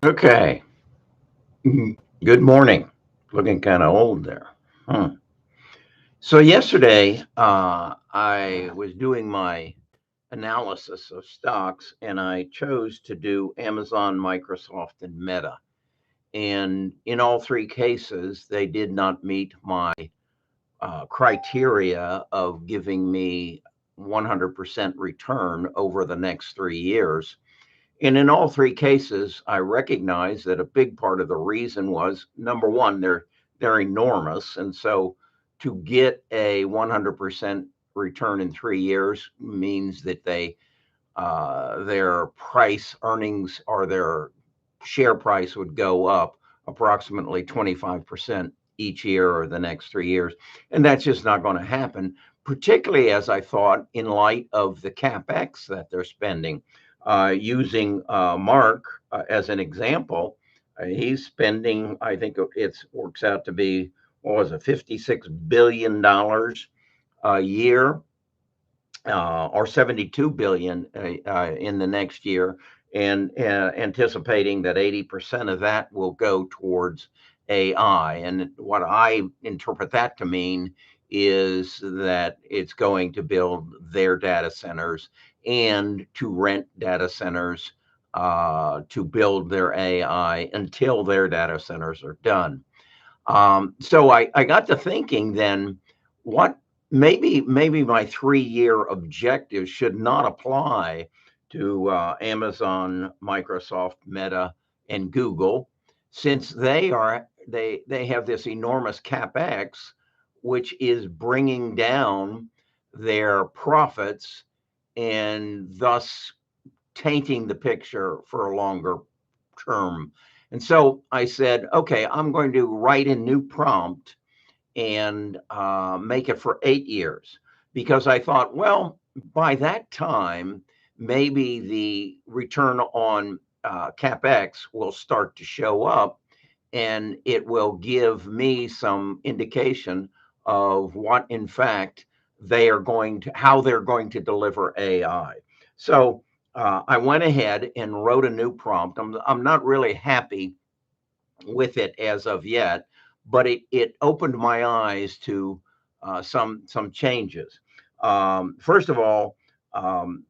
Okay. Good morning. Looking kind of old there. Huh. So yesterday, I was doing my analysis of stocks, and I chose to do Amazon, Microsoft, and Meta. And in all three cases, they did not meet my criteria of giving me 100% return over the next 3 years. And in all three cases, I recognize that a big part of the reason was number one, they're enormous, and so to get a 100% return in 3 years means that their price earnings or their share price would go up approximately 25% each year or the next 3 years, and that's just not going to happen. Particularly as I thought in light of the capex that they're spending using Mark as an example, he's spending, I think it works out to be, what was it, $56 billion a year, or 72 billion in the next year, and anticipating that 80% of that will go towards AI. And what I interpret that to mean is that it's going to build their data centers and to rent data centers to build their AI until their data centers are done. So I got to thinking then, what maybe my 3 year objective should not apply to Amazon, Microsoft, Meta, and Google, since they have this enormous capex, which is bringing down their profits and thus tainting the picture for a longer term. And so I said, okay, I'm going to write a new prompt and make it for 8 years, because I thought, well, by that time, maybe the return on capex will start to show up, and it will give me some indication of what, in fact, how they're going to deliver AI. So I went ahead and wrote a new prompt. I'm not really happy with it as of yet, but it opened my eyes to some changes. First of all, um,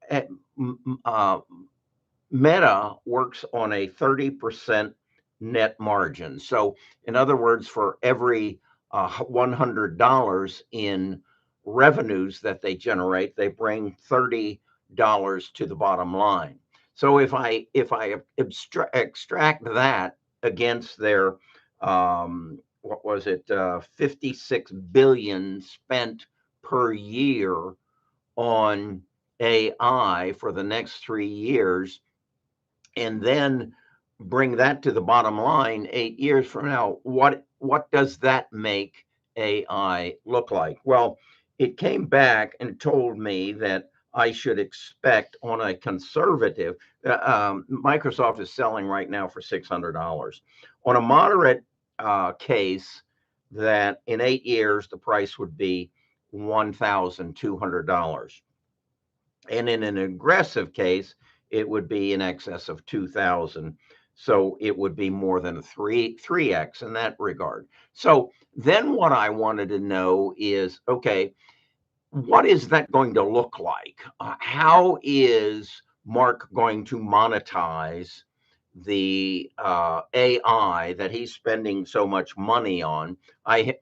at, uh, Meta works on a 30% net margin. So, in other words, for every $100 in revenues that they generate, they bring $30 to the bottom line. So if I extract that against their what was it, 56 billion spent per year on AI for the next 3 years, and then bring that to the bottom line 8 years from now, what does that make AI look like? Well, it came back and told me that I should expect on a conservative. Microsoft is selling right now for $600. On a moderate case, that in 8 years the price would be $1,200, and in an aggressive case, it would be in excess of 2,000. So it would be more than a 3x in that regard. So then what I wanted to know is, okay, what is that going to look like? How is Mark going to monetize the AI that he's spending so much money on? I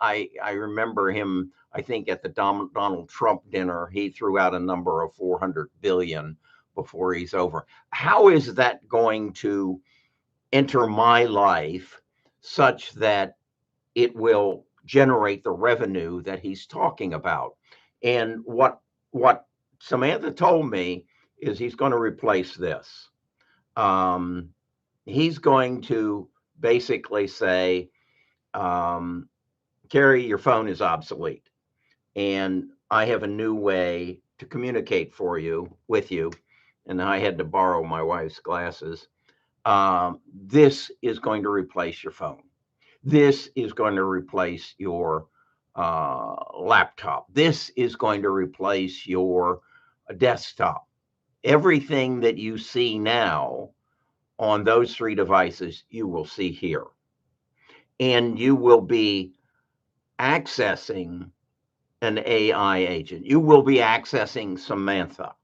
remember him. I think at the Donald Trump dinner, he threw out a number of 400 billion before he's over. How is that going to enter my life such that it will generate the revenue that he's talking about? And what Samantha told me is he's going to replace this. Um, he's going to basically say, um, Kerry, your phone is obsolete, and I have a new way to communicate with you. And I had to borrow my wife's glasses. This is going to replace your phone. This is going to replace your laptop. This is going to replace your desktop. Everything that you see now on those 3 devices you will see here. And you will be accessing an AI agent. You will be accessing Samantha,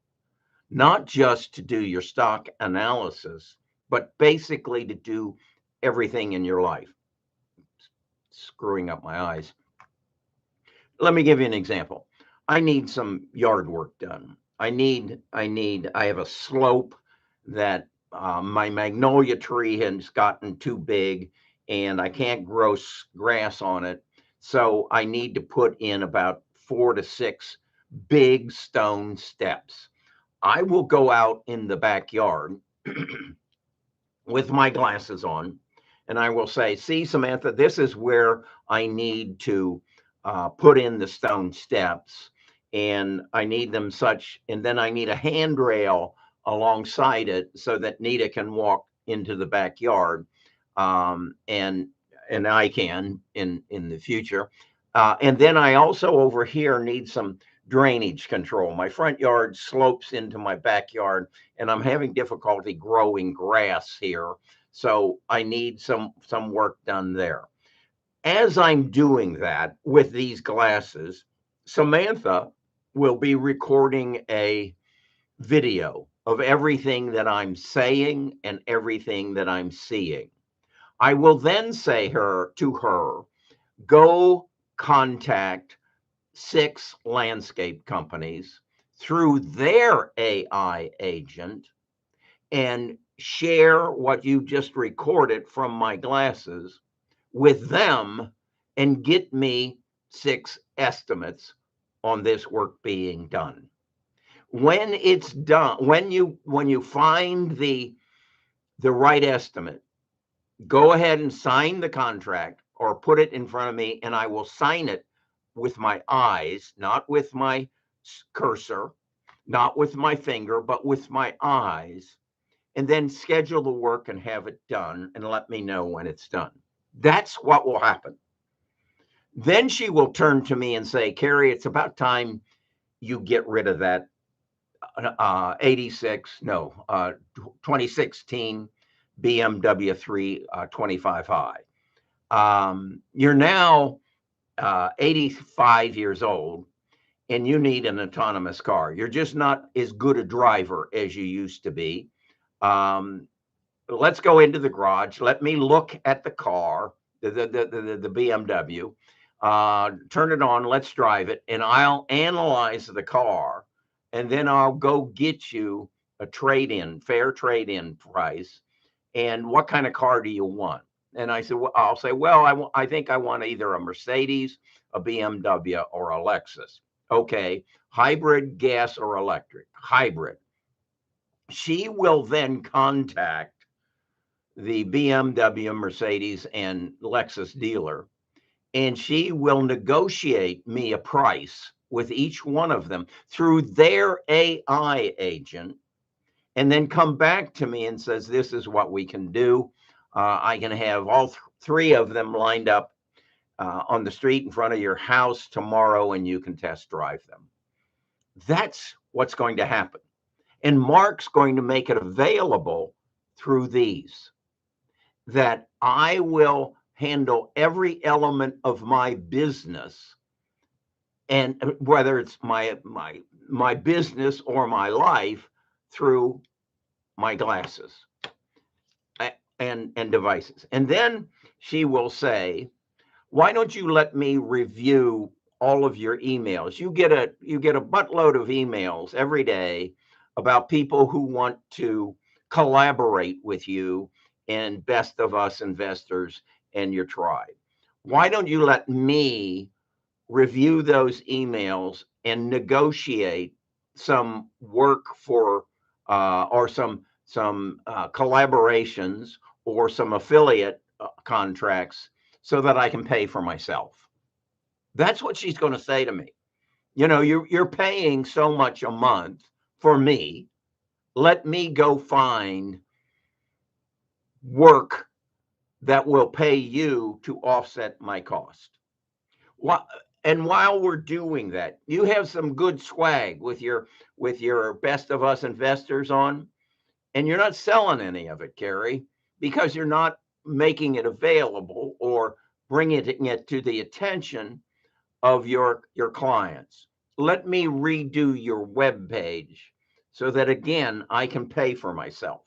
not just to do your stock analysis, but basically to do everything in your life. Screwing up my eyes. Let me give you an example. I need some yard work done. I have a slope that my magnolia tree has gotten too big and I can't grow grass on it. So I need to put in about 4 to 6 big stone steps. I will go out in the backyard with my glasses on and I will say, see, Samantha, this is where I need to put in the stone steps and I need them such, and then I need a handrail alongside it so that Nita can walk into the backyard, and I can in the future. And then I also over here need some drainage control. My front yard slopes into my backyard, and I'm having difficulty growing grass here, so I need some work done there. As I'm doing that with these glasses, Samantha will be recording a video of everything that I'm saying and everything that I'm seeing. I will then say to her, go contact 6 landscape companies through their AI agent and share what you just recorded from my glasses with them and get me 6 estimates on this work being done. When it's done, when you find the right estimate, go ahead and sign the contract or put it in front of me and I will sign it with my eyes, not with my cursor, not with my finger, but with my eyes, and then schedule the work and have it done and let me know when it's done. That's what will happen. Then she will turn to me and say, Kerry, it's about time you get rid of that 2016 BMW 325i. You're now 85 years old and you need an autonomous car. You're just not as good a driver as you used to be. Let's go into the garage. Let me look at the car, the BMW. Turn it on. Let's drive it, and I'll analyze the car, and then I'll go get you a trade-in, fair trade-in price. And what kind of car do you want? And I said, well, I'll say, well, I think I want either a Mercedes, a BMW, or a Lexus. Okay, hybrid, gas, or electric? Hybrid. She will then contact the BMW, Mercedes, and Lexus dealer, and she will negotiate me a price with each one of them through their AI agent, and then come back to me and says, this is what we can do. I can have all 3 of them lined up on the street in front of your house tomorrow, and you can test drive them. That's what's going to happen. And Mark's going to make it available through these, that I will handle every element of my business, and whether it's my business or my life, through my glasses and devices. And then she will say, why don't you let me review all of your emails? You get a buttload of emails every day about people who want to collaborate with you and Best of Us investors and your tribe. Why don't you let me review those emails and negotiate some work for or some collaborations or some affiliate contracts so that I can pay for myself? That's what she's going to say to me. You know, you're paying so much a month for me. Let me go find work that will pay you to offset my cost. And while we're doing that, you have some good swag with your Best of Us investors on, and you're not selling any of it, Kerry, because you're not making it available or bringing it to the attention of your clients. Let me redo your web page so that, again, I can pay for myself.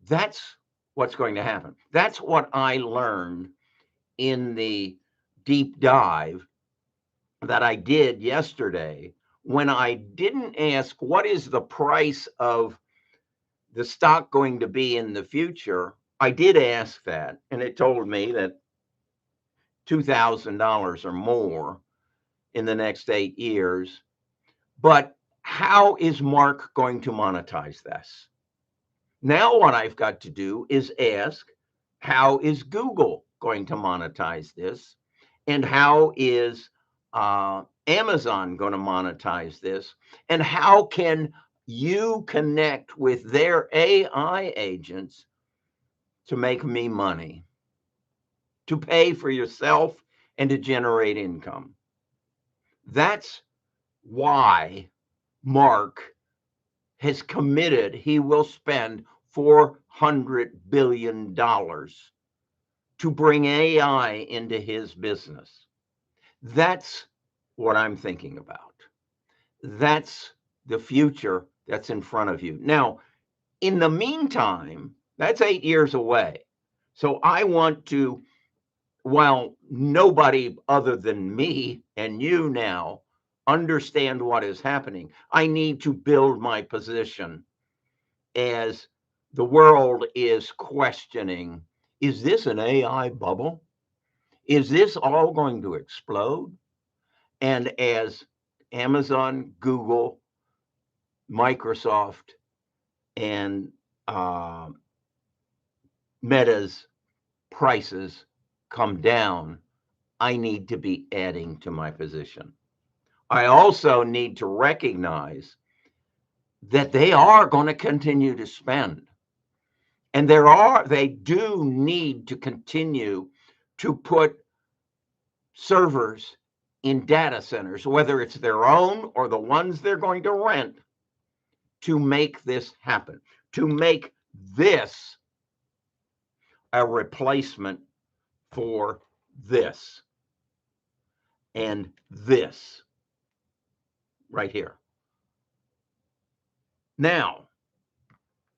That's what's going to happen. That's what I learned in the deep dive that I did yesterday, when I didn't ask what is the price of the stock going to be in the future. I did ask that, and it told me that $2,000 or more in the next 8 years. But how is Mark going to monetize this? Now what I've got to do is ask, how is Google going to monetize this? And how is Amazon going to monetize this? And how can you connect with their AI agents to make me money, to pay for yourself, and to generate income? That's why Mark has committed he will spend $400 billion to bring AI into his business. That's what I'm thinking about. That's the future that's in front of you. Now, in the meantime, that's 8 years away. So I want to, while nobody other than me and you now understand what is happening, I need to build my position as the world is questioning, is this an AI bubble? Is this all going to explode? And as Amazon, Google, Microsoft, and Meta's prices come down, I need to be adding to my position. I also need to recognize that they are going to continue to spend. And they do need to continue to put servers in data centers, whether it's their own or the ones they're going to rent, to make this happen, to make this a replacement for this and this right here. Now,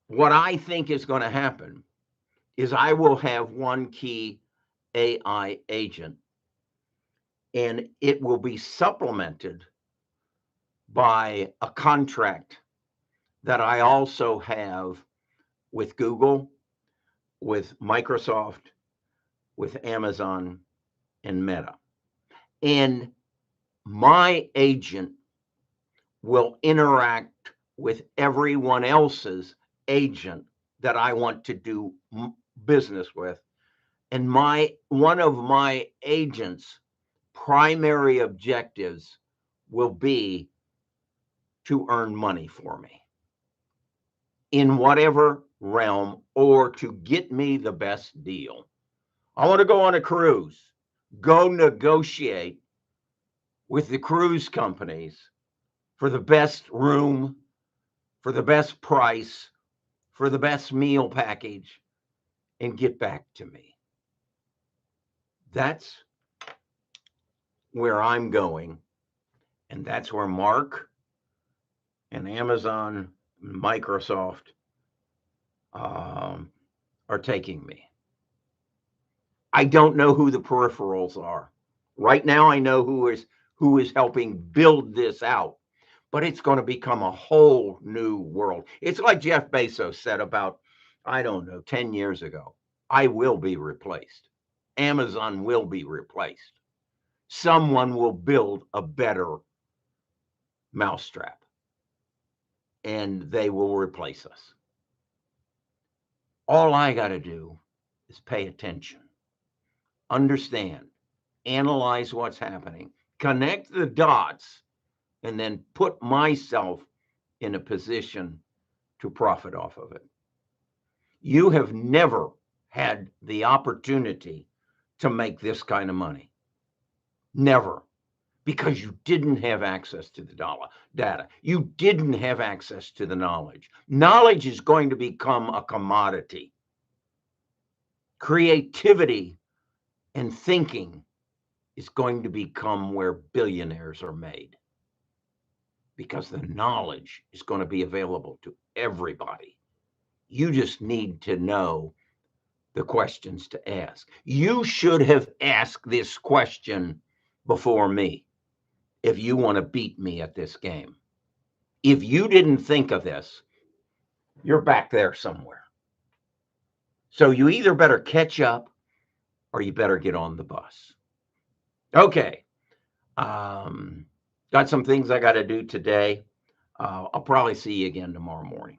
what I think is going to happen is I will have one key AI agent, and it will be supplemented by a contract that I also have with Google, with Microsoft, with Amazon, and Meta. And my agent will interact with everyone else's agent that I want to do business with. And one of my agents' primary objectives will be to earn money for me in whatever realm, or to get me the best deal. I want to go on a cruise, go negotiate with the cruise companies for the best room, for the best price, for the best meal package, and get back to me. That's where I'm going. And that's where Mark and Amazon, and Microsoft are taking me. I don't know who the peripherals are. Right now, I know who is helping build this out, but it's going to become a whole new world. It's like Jeff Bezos said about, I don't know, 10 years ago. I will be replaced. Amazon will be replaced. Someone will build a better mousetrap, and they will replace us. All I got to do is pay attention, understand, analyze what's happening, connect the dots, and then put myself in a position to profit off of it. You have never had the opportunity to make this kind of money. Never. because you didn't have access to the data. You didn't have access to the knowledge. Knowledge is going to become a commodity. Creativity and thinking is going to become where billionaires are made, because the knowledge is going to be available to everybody. You just need to know the questions to ask. You should have asked this question before me if you want to beat me at this game. If you didn't think of this, you're back there somewhere. So you either better catch up or you better get on the bus. Okay. Got some things I got to do today. I'll probably see you again tomorrow morning.